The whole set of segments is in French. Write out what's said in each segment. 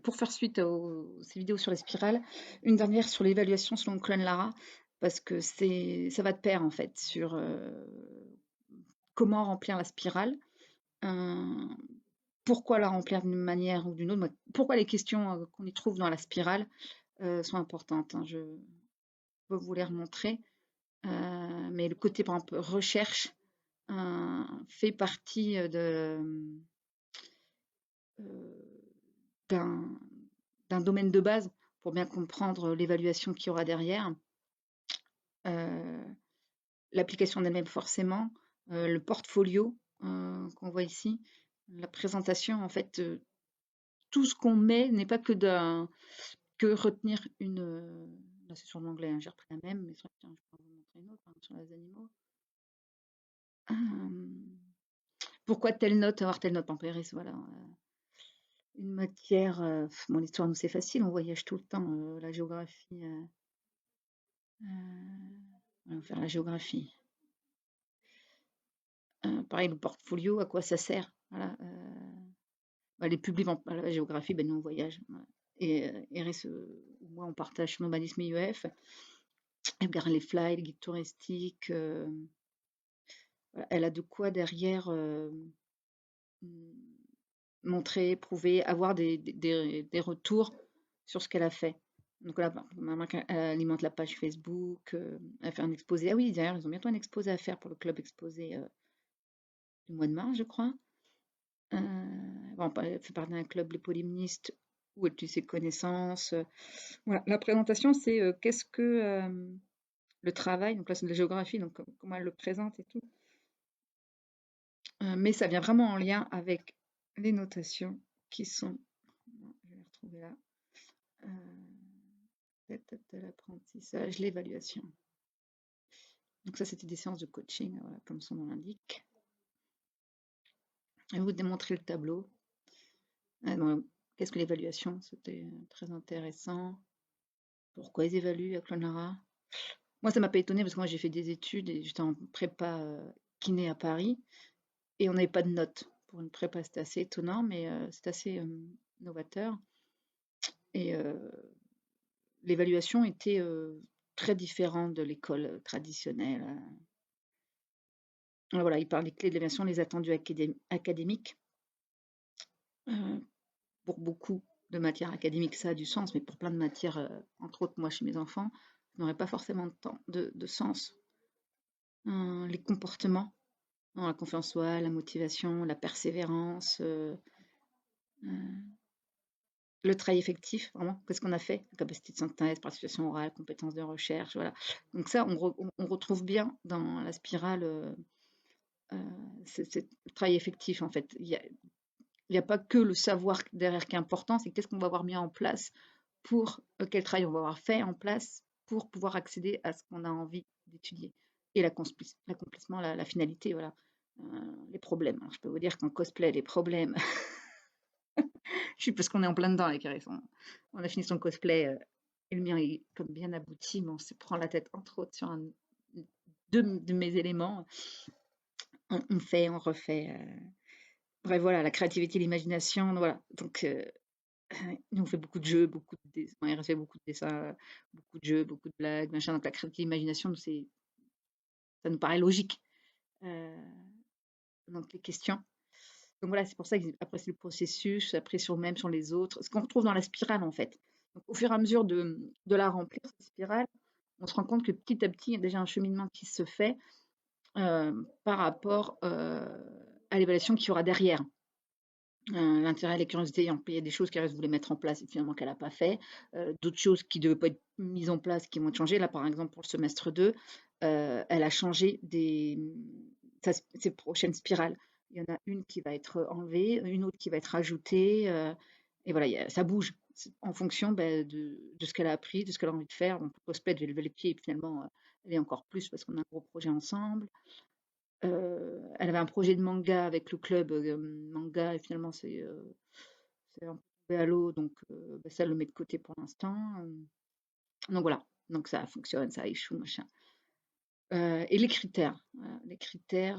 pour faire suite ces vidéos sur les spirales, une dernière sur l'évaluation selon Clone Lara, parce que ça va de pair en fait sur comment remplir la spirale, euh, pourquoi la remplir d'une manière ou d'une autre, pourquoi les questions qu'on y trouve dans la spirale sont importantes, hein. Je peux vous les remontrer, mais le côté par exemple recherche fait partie euh, d'un d'un domaine de base pour bien comprendre l'évaluation qu'il y aura derrière. Euh, L'application d'elle-même forcément, le portfolio qu'on voit ici, la présentation, en fait, tout ce qu'on met n'est pas que retenir une. Là, c'est sur l'anglais, hein, j'ai repris la même, mais tiens, je peux vous montrer une autre hein, sur les animaux. Pourquoi telle note, avoir telle note en Péris, voilà. Une matière, bon, l'histoire nous c'est facile, on voyage tout le temps, la géographie, on va faire la géographie. Pareil, le portfolio, à quoi ça sert? Voilà, les publics la géographie, ben, nous on voyage. Voilà. Et RSE, moi on partage nomadisme et IEF. Elle regarde les fly, les guides touristiques. Voilà, elle a de quoi derrière montrer, prouver, avoir des retours sur ce qu'elle a fait. Donc là, ma marque, elle alimente la page Facebook, elle fait un exposé. Ah oui, d'ailleurs, ils ont bientôt un exposé à faire pour le club exposé du mois de mars, je crois. Bon, elle fait partie d'un club, les polyministes, où elle tue ses connaissances. Voilà. La présentation, c'est qu'est-ce que le travail, donc là c'est de la géographie, donc comment elle le présente et tout. Mais ça vient vraiment en lien avec les notations qui sont, je vais les retrouver là, l'apprentissage, l'évaluation. Donc ça, c'était des séances de coaching, voilà, comme son nom l'indique. Je vais vous démontrer le tableau. Qu'est-ce que l'évaluation? C'était très intéressant. Pourquoi ils évaluent à Clonlara? Moi, ça m'a pas étonné parce que moi, j'ai fait des études et j'étais en prépa kiné à Paris et on n'avait pas de notes. Pour une prépa, c'était assez étonnant, mais c'est assez novateur. Et l'évaluation était très différente de l'école traditionnelle. Voilà, il parle des clés de l'évaluation, les attendus académiques. Pour beaucoup de matières académiques, ça a du sens, mais pour plein de matières, entre autres moi chez mes enfants, ça n'aurait pas forcément de sens. Les comportements, la confiance en soi, la motivation, la persévérance, le travail effectif, vraiment, qu'est-ce qu'on a fait? La capacité de synthèse, participation orale, compétences de recherche, voilà. Donc ça, on retrouve bien dans la spirale c'est le travail effectif, en fait. Il y a pas que le savoir derrière qui est important, c'est qu'est-ce qu'on va avoir mis en place pour quel travail on va avoir fait en place pour pouvoir accéder à ce qu'on a envie d'étudier. Et l'accomplissement, la finalité, voilà. Les problèmes. Alors, je peux vous dire qu'en cosplay, les problèmes, je suis parce qu'on est en plein dedans, les carrés. On a fini son cosplay et le mien est comme bien abouti, mais on se prend la tête entre autres sur deux de mes éléments. On fait, on refait. Bref, voilà, la créativité, l'imagination, voilà. Donc, nous, on fait beaucoup de jeux, beaucoup de dessins, il fait beaucoup de dessins, beaucoup de jeux, beaucoup de blagues, machin. Donc, la créativité, l'imagination, ça nous paraît logique. Euh, donc, les questions. Donc, voilà, c'est pour ça qu'après, c'est le processus, après, même sur les autres. Ce qu'on retrouve dans la spirale, en fait. Donc, au fur et à mesure de la remplir, cette spirale, on se rend compte que petit à petit, il y a déjà un cheminement qui se fait par rapport à l'évaluation qu'il y aura derrière. L'intérêt, la curiosité, il y a des choses qu'elle voulait mettre en place et finalement qu'elle n'a pas fait. D'autres choses qui ne devaient pas être mises en place qui vont être changées. Là, par exemple, pour le semestre 2, elle a changé ses prochaines spirales. Il y en a une qui va être enlevée, une autre qui va être ajoutée. Et voilà, ça bouge en fonction de ce qu'elle a appris, de ce qu'elle a envie de faire. Donc, le cosplay devait lever les pieds et finalement, elle est encore plus parce qu'on a un gros projet ensemble. Elle avait un projet de manga avec le club manga et finalement c'est un peu tombé à l'eau donc ça elle le met de côté pour l'instant. Donc voilà, donc ça fonctionne, ça échoue, machin. Et les critères, voilà, les critères,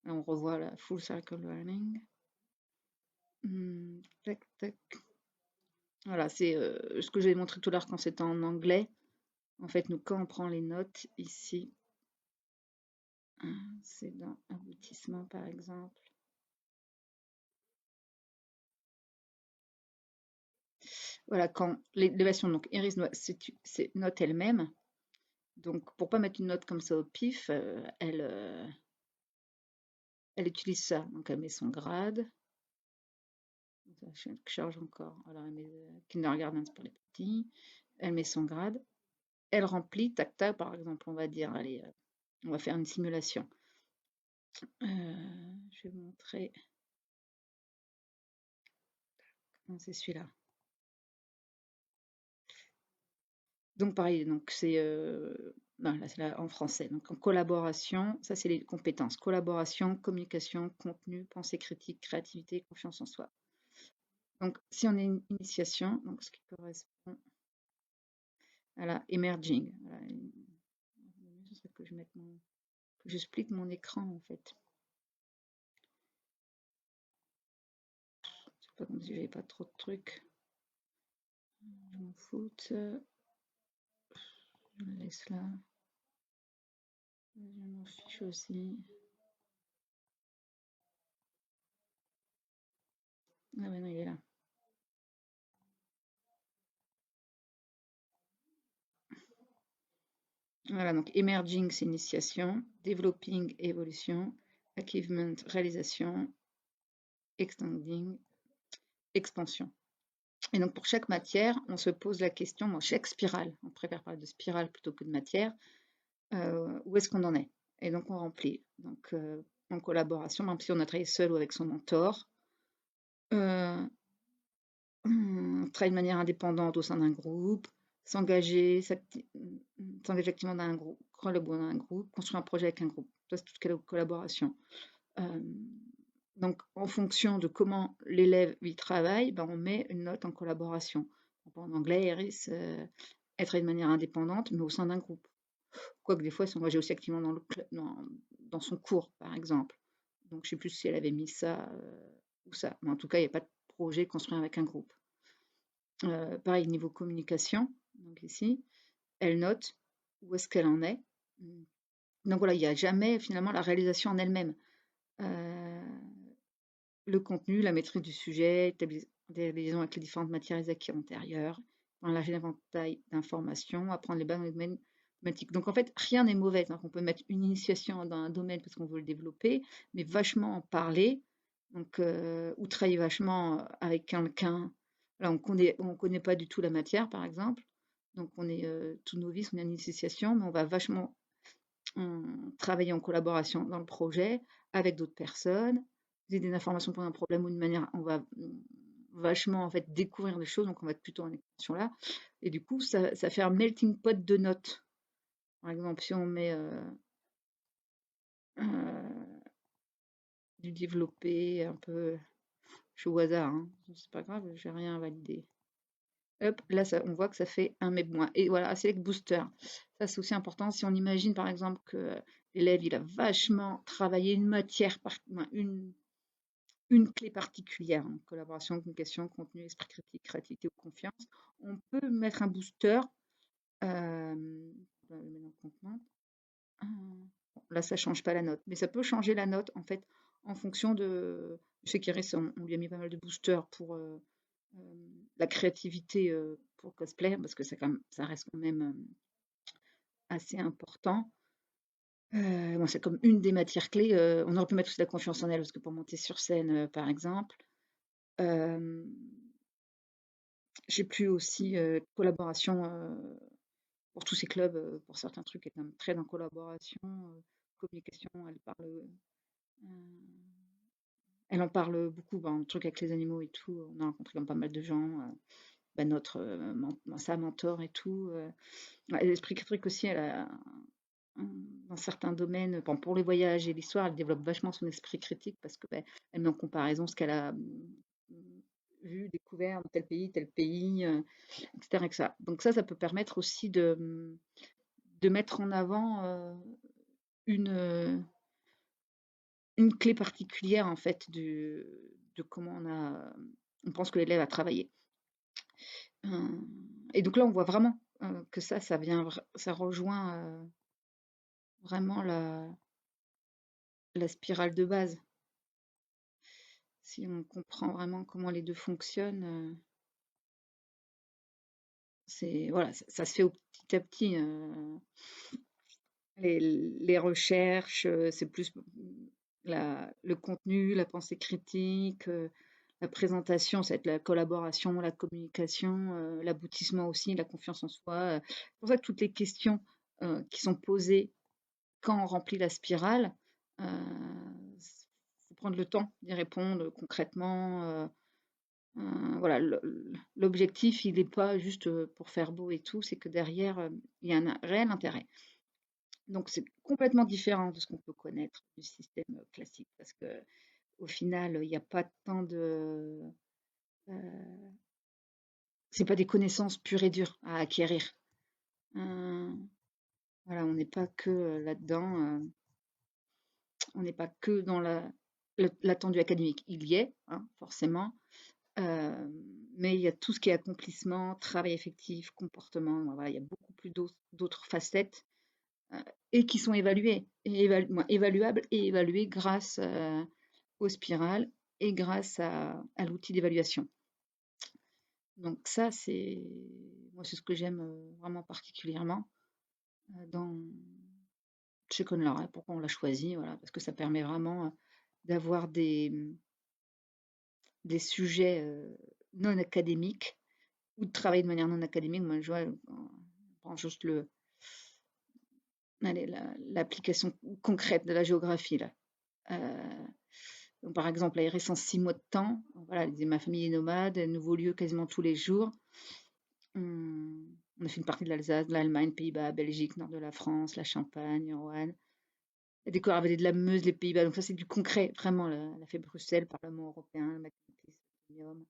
là on revoit la full circle learning. Tac, tac. Voilà, c'est ce que j'avais montré tout à l'heure quand c'était en anglais. En fait, nous, quand on prend les notes ici, c'est dans aboutissement par exemple. Voilà, quand l'élévation, donc Iris c'est note elle-même. Donc, pour pas mettre une note comme ça au pif, elle utilise ça. Donc, elle met son grade. Je charge encore. Alors, elle met kindergarten pour les petits. Elle met son grade. Elle remplit, tac, tac, par exemple, on va dire, allez, on va faire une simulation. Je vais vous montrer. Non, c'est celui-là. Donc, pareil, donc c'est non, là, c'est là en français. Donc, en collaboration, ça, c'est les compétences. Collaboration, communication, contenu, pensée critique, créativité, confiance en soi. Donc, si on a une initiation, donc ce qui correspond à la emerging. Voilà, ce serait que je mette que j'explique mon écran en fait. C'est pas comme si j'avais pas trop de trucs. Je m'en foute. Je le laisse là. Je m'en fiche aussi. Ah ouais, non, il est là. Voilà, donc emerging, c'est initiation, developing, évolution, achievement, réalisation, extending, expansion. Et donc pour chaque matière, on se pose la question, dans chaque spirale, on préfère parler de spirale plutôt que de matière, où est-ce qu'on en est? Et donc on remplit. Donc en collaboration, même si on a travaillé seul ou avec son mentor, on travaille de manière indépendante au sein d'un groupe, s'engager activement dans un groupe, collaborer dans un groupe, construire un projet avec un groupe. Ça, c'est toute collaboration. Donc, en fonction de comment l'élève y travaille, ben, on met une note en collaboration. En anglais, Iris, elle travaille de manière indépendante, mais au sein d'un groupe. Quoique des fois, elle s'engageait aussi activement dans son cours, par exemple. Donc, je ne sais plus si elle avait mis ça ou ça. Mais en tout cas, il n'y a pas de projet construit avec un groupe. Pareil, niveau communication, donc ici, elle note où est-ce qu'elle en est. Donc voilà, il n'y a jamais finalement la réalisation en elle-même. Le contenu, la maîtrise du sujet, établir des liaisons avec les différentes matières et acquis antérieurs, enlargir l'éventail d'informations, apprendre les bases domaines thématiques. Donc en fait, rien n'est mauvais. Donc on peut mettre une initiation dans un domaine parce qu'on veut le développer, mais vachement en parler, donc, ou travailler vachement avec quelqu'un. Là, on connaît pas du tout la matière, par exemple. Donc on est tout novice, on a une initiation, mais on va vachement travailler en collaboration dans le projet avec d'autres personnes, des informations pour un problème ou une manière, on va vachement en fait découvrir des choses, donc on va être plutôt en extension là. Et du coup, ça fait un melting pot de notes. Par exemple, si on met du développé un peu, je suis au hasard, hein, c'est pas grave, j'ai rien à valider. Hop, là, on voit que ça fait un MEB moins. Et voilà, Select Booster. Ça, c'est aussi important. Si on imagine, par exemple, que l'élève, il a vachement travaillé une matière, une clé particulière, hein, collaboration, communication, contenu, esprit critique, créativité ou confiance, on peut mettre un booster. On va le mettre dans contenant. Là, ça ne change pas la note. Mais ça peut changer la note, en fait, en fonction de... Je sais qu'Iris, on lui a mis pas mal de boosters pour la créativité pour cosplay, parce que ça reste quand même assez important. Bon, c'est comme une des matières clés. On aurait pu mettre aussi la confiance en elle, parce que pour monter sur scène, par exemple. J'ai plus aussi collaboration pour tous ces clubs, pour certains trucs, elle est quand même très dans collaboration, communication, elle en parle beaucoup, ben, le truc avec les animaux et tout, on a rencontré quand même pas mal de gens, bah, sa mentor et tout. Ouais, l'esprit critique aussi, elle a, dans certains domaines, bon, pour les voyages et l'histoire, elle développe vachement son esprit critique parce que ben, elle met en comparaison ce qu'elle a vu, découvert dans tel pays, etc., etc. Donc ça peut permettre aussi de mettre en avant une, une clé particulière en fait de comment on pense que l'élève a travaillé. Et donc là, on voit vraiment que ça rejoint vraiment la spirale de base. Si on comprend vraiment comment les deux fonctionnent, voilà, ça se fait petit à petit. Les recherches, c'est plus le contenu, la pensée critique, la présentation, ça va être la collaboration, la communication, l'aboutissement aussi, la confiance en soi. C'est pour ça que toutes les questions qui sont posées quand on remplit la spirale, il faut prendre le temps d'y répondre concrètement. Voilà, l'objectif, il n'est pas juste pour faire beau et tout, c'est que derrière, il y a un réel intérêt. Donc c'est complètement différent de ce qu'on peut connaître du système classique, parce que au final, il n'y a pas tant de... c'est pas des connaissances pures et dures à acquérir. Voilà, on n'est pas que là-dedans, on n'est pas que dans l'attendu académique. Il y est, hein, forcément, mais il y a tout ce qui est accomplissement, travail effectif, comportement. Voilà, il y a beaucoup plus d'autres facettes et qui sont évaluées, évaluables et évaluées grâce aux spirales et grâce à l'outil d'évaluation. Donc ça, moi, c'est ce que j'aime vraiment particulièrement dans chez Conlor. Pourquoi on l'a choisi? Voilà, parce que ça permet vraiment d'avoir des sujets non académiques ou de travailler de manière non académique. Moi, je vois, on prend juste l'application concrète de la géographie là. Donc, par exemple, là, il reste 6 mois de temps. Voilà, ma famille est nomade, nouveau lieu quasiment tous les jours. On a fait une partie de l'Alsace, de l'Allemagne, Pays-Bas, Belgique, nord de la France, la Champagne, Roanne. La découverte la vallée de la Meuse, les Pays-Bas. Donc ça, c'est du concret, vraiment. Elle a fait Bruxelles, Parlement européen, Matinium,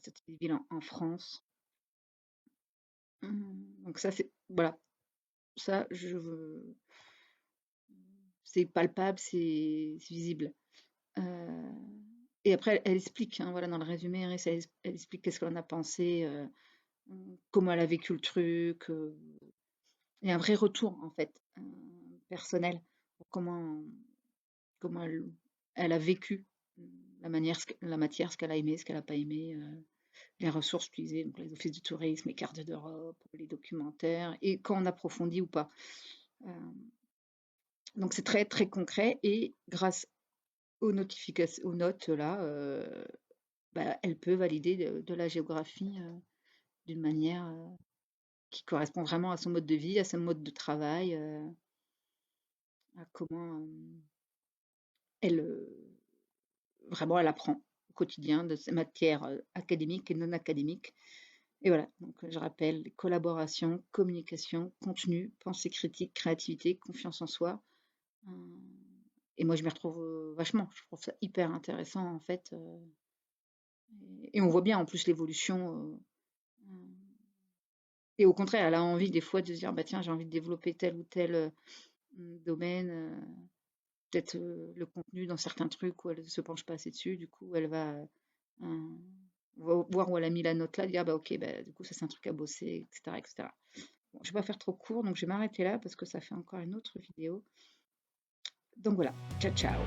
c'était des villes en France. Donc ça, c'est... Voilà. Ça, c'est palpable, c'est visible. Et après, elle explique, hein, voilà, dans le résumé, Iris, elle explique qu'est-ce qu'elle en a pensé, comment elle a vécu le truc. Il y a un vrai retour, en fait, personnel, pour comment elle a vécu la matière, ce qu'elle a aimé, ce qu'elle n'a pas aimé, les ressources utilisées, donc les offices du tourisme, les cartes d'Europe, les documentaires, et quand on approfondit ou pas. Donc c'est très, très concret, et grâce aux notifications, aux notes là, elle peut valider de la géographie d'une manière qui correspond vraiment à son mode de vie, à son mode de travail, à comment elle vraiment elle apprend au quotidien de ces matières académiques et non académiques. Et voilà, donc je rappelle, collaboration, communication, contenu, pensée critique, créativité, confiance en soi. Et moi, je m'y retrouve vachement. Je trouve ça hyper intéressant, en fait. Et on voit bien, en plus, l'évolution. Et au contraire, elle a envie, des fois, de se dire, bah tiens, j'ai envie de développer tel ou tel domaine. Peut-être le contenu dans certains trucs où elle ne se penche pas assez dessus. Du coup, elle va voir où elle a mis la note là, dire, bah ok, bah, du coup, ça, c'est un truc à bosser, etc. etc. Bon, je ne vais pas faire trop court, donc je vais m'arrêter là parce que ça fait encore une autre vidéo. Donc voilà, ciao ciao.